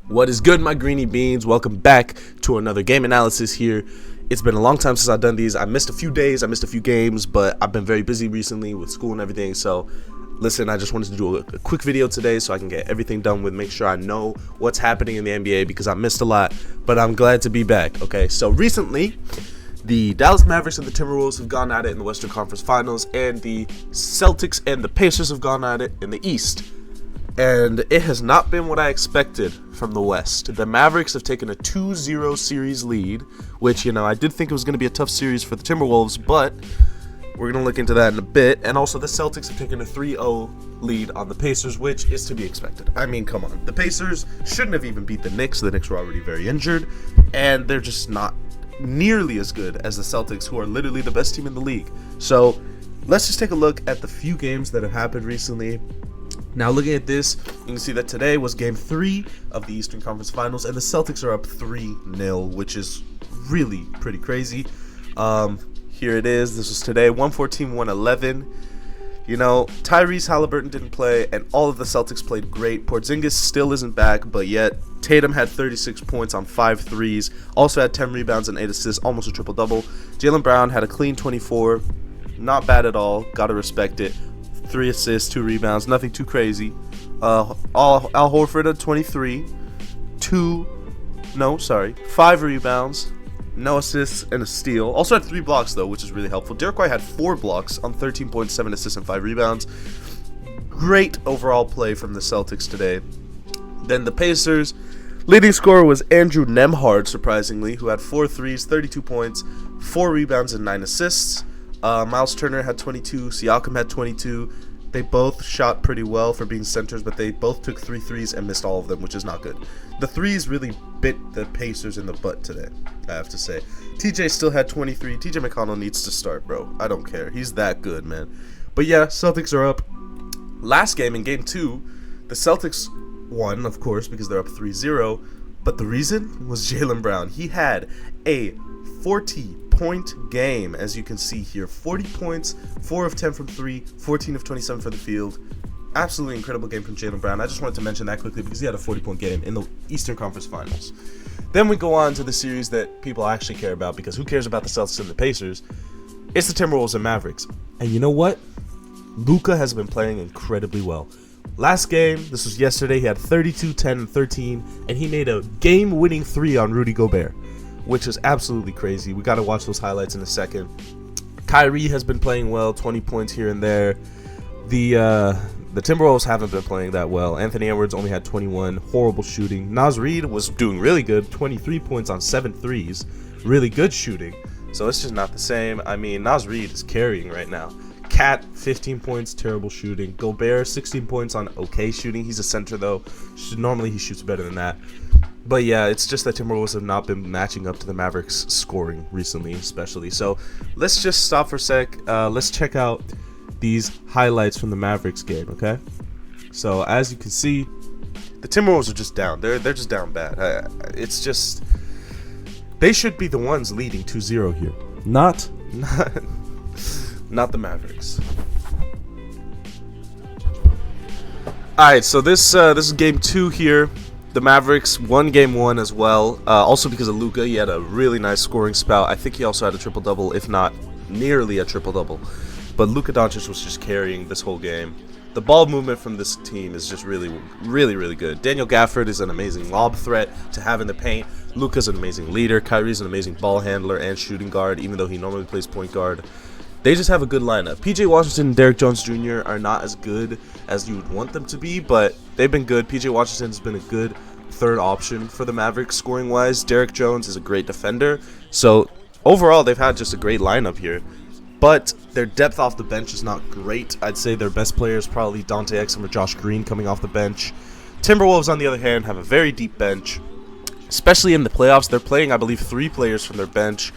What is good, my greeny beans? Welcome back to another game analysis here. It's been a long time since I've done these. I missed a few days, I missed a few games, but I've been very busy recently with school and everything. So listen, I just wanted to do a quick video today so I can get everything done with, make sure I know what's happening in the NBA because I missed a lot, but I'm glad to be back. Okay, so recently the Dallas Mavericks and the Timberwolves have gone at it in the Western Conference Finals, and the Celtics and the Pacers have gone at it in the East. And it has not been what I expected from the West. The Mavericks have taken a 2-0 series lead, which, I did think it was going to be a tough series for the Timberwolves, but we're going to look into that in a bit. And also the Celtics have taken a 3-0 lead on the Pacers, which is to be expected. I mean, come on. The Pacers shouldn't have even beat the Knicks. The Knicks were already very injured, and they're just not nearly as good as the Celtics, who are literally the best team in the league. So let's just take a look at the few games that have happened recently. Now, looking at this, you can see that today was Game 3 of the Eastern Conference Finals, and the Celtics are up 3-0, which is really pretty crazy. Here it is. This was today, 114-111. Tyrese Halliburton didn't play, and all of the Celtics played great. Porzingis still isn't back, but yet Tatum had 36 points on 5 threes, also had 10 rebounds and 8 assists, almost a triple-double. Jaylen Brown had a clean 24, not bad at all, gotta respect it. 3 assists, 2 rebounds, nothing too crazy. Al Horford had 23, 5 rebounds, no assists, and a steal. Also had 3 blocks, though, which is really helpful. Derek White had 4 blocks on 13 points, 7 assists, and 5 rebounds. Great overall play from the Celtics today. Then the Pacers, leading scorer was Andrew Nembhard, surprisingly, who had 4 threes, 32 points, 4 rebounds, and 9 assists. Miles Turner had 22, Siakam had 22. They both shot pretty well for being centers, but they both took 3 threes and missed all of them, which is not good. The threes really bit the Pacers in the butt today, I have to say. TJ still had 23. TJ McConnell needs to start, bro. I don't care. He's that good, man. But yeah, Celtics are up. Last game, in Game 2, the Celtics won, of course, because they're up 3-0. But the reason was Jaylen Brown. He had a 40-point game, as you can see here. 40 points, 4 of 10 from 3, 14 of 27 for the field. Absolutely incredible game from Jaylen Brown. I just wanted to mention that quickly because he had a 40-point game in the Eastern Conference Finals. Then we go on to the series that people actually care about, because who cares about the Celtics and the Pacers? It's the Timberwolves and Mavericks. And you know what? Luka has been playing incredibly well. Last game, this was yesterday, he had 32, 10, and 13, and he made a game-winning 3 on Rudy Gobert, which is absolutely crazy. We got to watch those highlights in a second. Kyrie has been playing well, 20 points here and there. The Timberwolves haven't been playing that well. Anthony Edwards only had 21, horrible shooting. Naz Reid was doing really good, 23 points on 7 threes, really good shooting. So it's just not the same. I mean, Naz Reid is carrying right now. Cat, 15 points, terrible shooting. Gobert, 16 points on okay shooting. He's a center, though. Normally he shoots better than that. But yeah, it's just that Timberwolves have not been matching up to the Mavericks scoring recently, especially. So let's just stop for a sec. Let's check out these highlights from the Mavericks game, okay? So as you can see, the Timberwolves are just down. They're just down bad. It's just, they should be the ones leading 2-0 here. Not the Mavericks. Alright, so this is game 2 here. The Mavericks won game 1 as well, also because of Luka. He had a really nice scoring spout. I think he also had a triple-double, if not nearly a triple-double. But Luka Doncic was just carrying this whole game. The ball movement from this team is just really, really, really good. Daniel Gafford is an amazing lob threat to have in the paint. Luka's an amazing leader. Kyrie's an amazing ball handler and shooting guard, even though he normally plays point guard. They just have a good lineup. PJ Washington and Derek Jones Jr. are not as good as you would want them to be, but they've been good. PJ Washington's been a good third option for the Mavericks scoring-wise. Derek Jones is a great defender. So overall, they've had just a great lineup here. But their depth off the bench is not great. I'd say their best player is probably Dante Exum or Josh Green coming off the bench. Timberwolves, on the other hand, have a very deep bench, especially in the playoffs. They're playing, I believe, 3 players from their bench,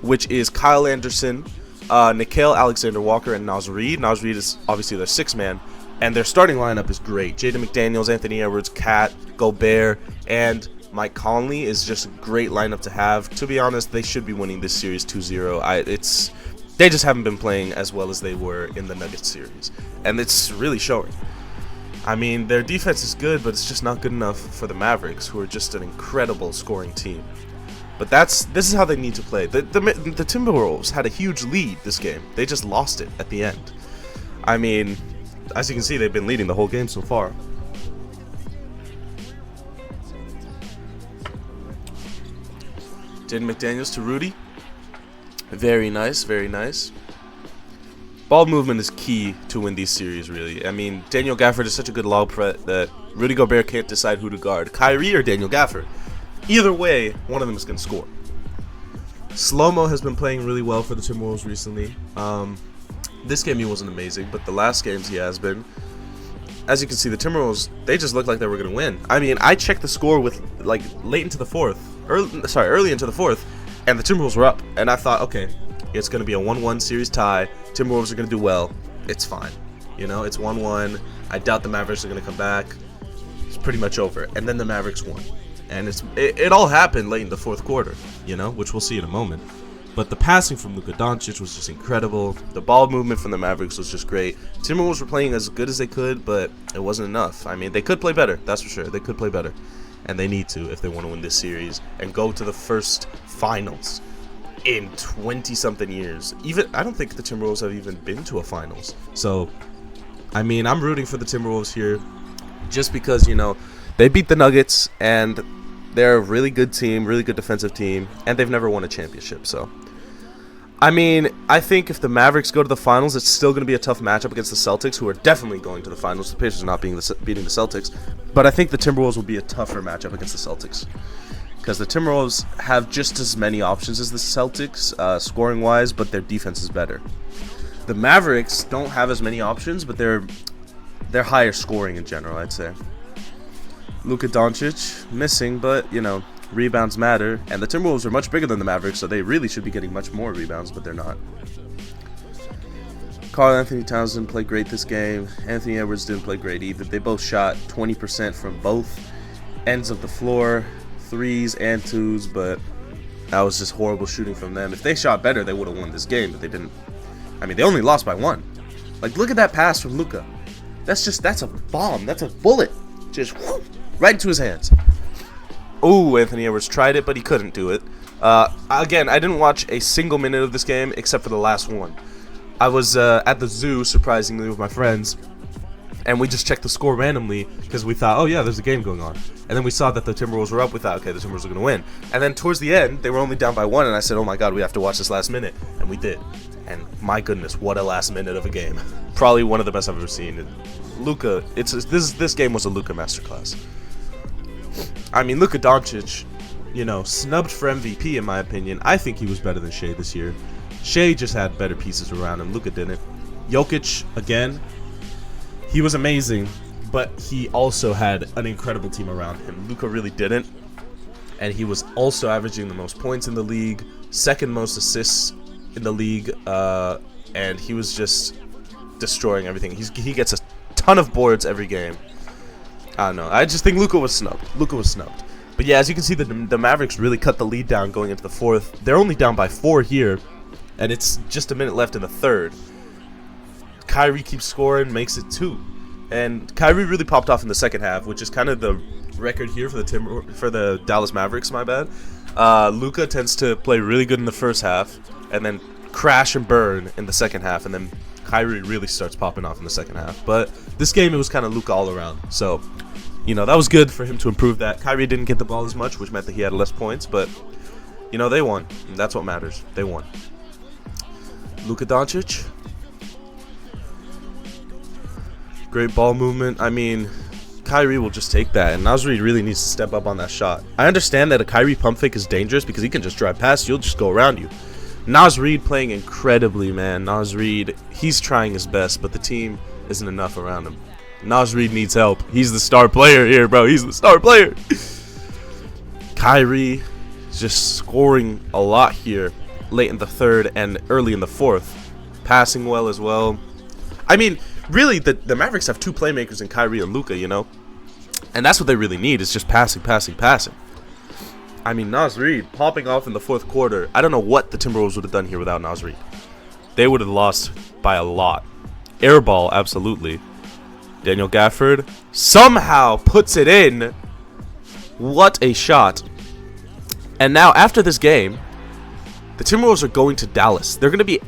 which is Kyle Anderson, Nickeil Alexander-Walker, and Naz Reid. Naz Reid is obviously their 6th man, and their starting lineup is great. Jaden McDaniels, Anthony Edwards, Cat, Gobert, and Mike Conley is just a great lineup to have. To be honest, they should be winning this series 2-0. They just haven't been playing as well as they were in the Nuggets series, and it's really showing. I mean, their defense is good, but it's just not good enough for the Mavericks, who are just an incredible scoring team. But this is how they need to play. The Timberwolves had a huge lead this game. They just lost it at the end. I mean, as you can see, they've been leading the whole game so far. Jaden McDaniels to Rudy. Very nice, very nice. Ball movement is key to win these series, really. I mean, Daniel Gafford is such a good lob threat that Rudy Gobert can't decide who to guard, Kyrie or Daniel Gafford. Either way, one of them is going to score. Slow-Mo has been playing really well for the Timberwolves recently. This game he wasn't amazing, but the last games he has been. As you can see, the Timberwolves, they just looked like they were going to win. I mean, I checked the score with, like, early into the fourth, and the Timberwolves were up. And I thought, okay, it's going to be a 1-1 series tie. Timberwolves are going to do well. It's fine. You know, it's 1-1. I doubt the Mavericks are going to come back. It's pretty much over. And then the Mavericks won. And it all happened late in the fourth quarter, you know, which we'll see in a moment. But the passing from Luka Doncic was just incredible. The ball movement from the Mavericks was just great. Timberwolves were playing as good as they could, but it wasn't enough. I mean, they could play better, that's for sure. They could play better. And they need to if they want to win this series and go to the first finals in 20-something years. I don't think the Timberwolves have even been to a finals. So, I mean, I'm rooting for the Timberwolves here just because, you know, they beat the Nuggets and they're a really good team, really good defensive team, and they've never won a championship. So, I mean, I think if the Mavericks go to the finals, it's still going to be a tough matchup against the Celtics, who are definitely going to the finals. The Pacers are not beating the Celtics. But I think the Timberwolves will be a tougher matchup against the Celtics, because the Timberwolves have just as many options as the Celtics, scoring-wise, but their defense is better. The Mavericks don't have as many options, but they're higher scoring in general, I'd say. Luka Doncic, missing, but, you know, rebounds matter. And the Timberwolves are much bigger than the Mavericks, so they really should be getting much more rebounds, but they're not. Karl-Anthony Towns didn't play great this game. Anthony Edwards didn't play great either. They both shot 20% from both ends of the floor, threes and twos, but that was just horrible shooting from them. If they shot better, they would have won this game, but they didn't. I mean, they only lost by 1. Like, look at that pass from Luka. That's a bomb. That's a bullet. Just whoosh, right into his hands. Ooh, Anthony Edwards tried it, but he couldn't do it. Again, I didn't watch a single minute of this game except for the last one. I was at the zoo, surprisingly, with my friends, and we just checked the score randomly because we thought, oh yeah, there's a game going on. And then we saw that the Timberwolves were up. We thought, okay, the Timberwolves are going to win. And then towards the end, they were only down by 1, and I said, oh my god, we have to watch this last minute. And we did. And my goodness, what a last minute of a game. Probably one of the best I've ever seen. Luka, this game was a Luka masterclass. I mean, Luka Doncic, you know, snubbed for MVP in my opinion. I think he was better than Shea this year. Shea just had better pieces around him. Luka didn't. Jokic, again, he was amazing, but he also had an incredible team around him. Luka really didn't. And he was also averaging the most points in the league, second most assists in the league, and he was just destroying everything. He gets a ton of boards every game. I don't know. I just think Luka was snubbed. But yeah, as you can see, the Mavericks really cut the lead down going into the fourth. They're only down by 4 here, and it's just a minute left in the third. Kyrie keeps scoring, makes it 2. And Kyrie really popped off in the second half, which is kind of the record here for the Dallas Mavericks, my bad. Luka tends to play really good in the first half, and then crash and burn in the second half, and then Kyrie really starts popping off in the second half. But this game, it was kind of Luka all around. So, you know, that was good for him to improve that. Kyrie didn't get the ball as much, which meant that he had less points. But, you know, they won. And that's what matters. They won. Luka Doncic. Great ball movement. I mean, Kyrie will just take that. And Naz Reid really needs to step up on that shot. I understand that a Kyrie pump fake is dangerous because he can just drive past you. He'll just go around you. Naz Reid playing incredibly, man. Naz Reid, he's trying his best, but the team isn't enough around him. Naz Reid needs help. He's the star player here, bro. He's the star player. Kyrie is just scoring a lot here late in the third and early in the fourth. Passing well as well. I mean, really, the Mavericks have 2 playmakers in Kyrie and Luka, you know? And that's what they really need, is just passing. I mean, Naz Reid popping off in the fourth quarter. I don't know what the Timberwolves would have done here without Naz Reid. They would have lost by a lot. Airball, absolutely. Daniel Gafford somehow puts it in. What a shot. And now after this game, the Timberwolves are going to Dallas. They're going to be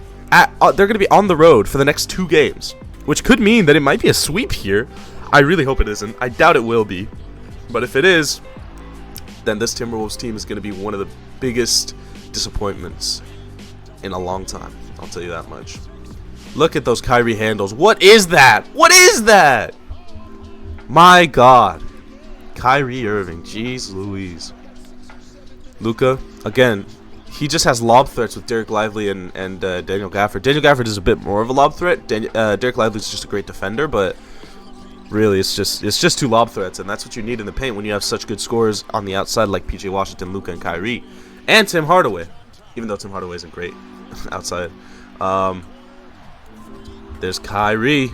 on the road for the next 2 games, which could mean that it might be a sweep here. I really hope it isn't. I doubt it will be. But if it is, then this Timberwolves team is going to be one of the biggest disappointments in a long time. I'll tell you that much. Look at those Kyrie handles. What is that? What is that? My God. Kyrie Irving. Jeez Louise. Luka, again, he just has lob threats with Derek Lively and Daniel Gafford. Daniel Gafford is a bit more of a lob threat. Derek Lively is just a great defender, but really it's just 2 lob threats, and that's what you need in the paint when you have such good scorers on the outside like PJ Washington, Luka, and Kyrie, and Tim Hardaway, even though Tim Hardaway isn't great outside. There's Kyrie.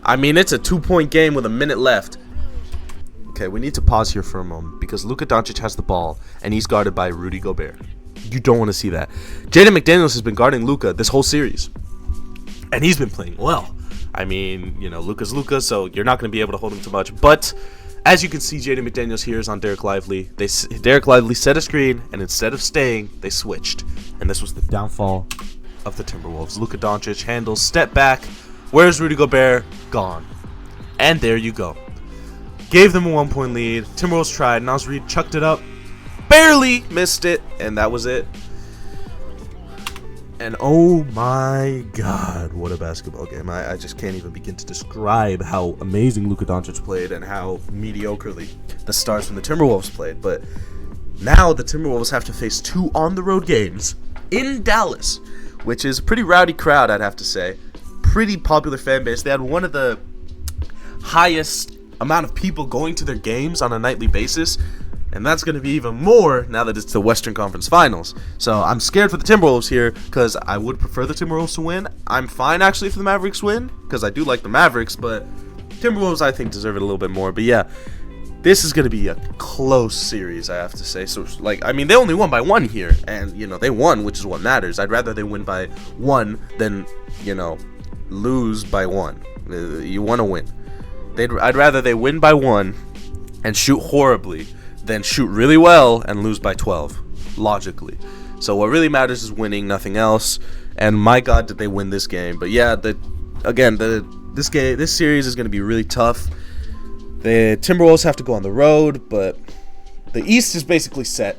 I mean, it's a 2-point game with a minute left. Okay, we need to pause here for a moment because Luka Doncic has the ball and he's guarded by Rudy Gobert. You don't want to see that. Jaden McDaniels has been guarding Luka this whole series, and he's been playing well. I mean, you know, Luka's Luka, so you're not going to be able to hold him too much. But as you can see, Jaden McDaniels here is on Derek Lively. Derek Lively set a screen, and instead of staying, they switched. And this was the downfall of the Timberwolves. Luka Doncic handles, step back. Where's Rudy Gobert? Gone. And there you go. Gave them a 1-point lead. Timberwolves tried. Naz Reid chucked it up. Barely missed it. And that was it. And oh my God, what a basketball game. I just can't even begin to describe how amazing Luka Doncic played and how mediocrely the stars from the Timberwolves played. But now the Timberwolves have to face 2 on-the-road games in Dallas, which is a pretty rowdy crowd, I'd have to say. Pretty popular fan base. They had one of the highest amount of people going to their games on a nightly basis, and that's going to be even more now that it's the Western Conference Finals. So I'm scared for the Timberwolves here because I would prefer the Timberwolves to win. I'm fine actually if the Mavericks win because I do like the Mavericks, but Timberwolves I think deserve it a little bit more. But yeah, this is going to be a close series, I have to say. So, like, I mean, they only won by 1 here, and, you know, they won, which is what matters. I'd rather they win by 1 than, you know, lose by 1. You want to win. I'd rather they win by 1 and shoot horribly than shoot really well and lose by 12, logically. So what really matters is winning, nothing else. And my God, did they win this game. But yeah, this series is going to be really tough. The Timberwolves have to go on the road, but the East is basically set.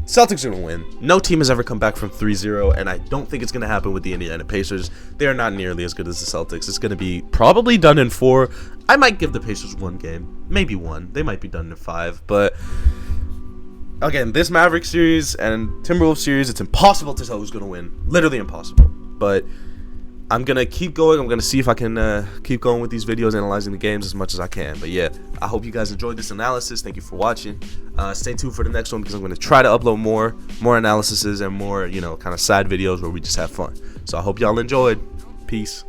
Celtics are going to win. No team has ever come back from 3-0, and I don't think it's going to happen with the Indiana Pacers. They are not nearly as good as the Celtics. It's going to be probably done in 4. I might give the Pacers 1 game. Maybe 1. They might be done in 5. But, again, this Mavericks series and Timberwolves series, it's impossible to tell who's going to win. Literally impossible. But I'm going to keep going. I'm going to see if I can keep going with these videos, analyzing the games as much as I can. But, yeah, I hope you guys enjoyed this analysis. Thank you for watching. Stay tuned for the next one because I'm going to try to upload more analyses and more, you know, kind of side videos where we just have fun. So I hope y'all enjoyed. Peace.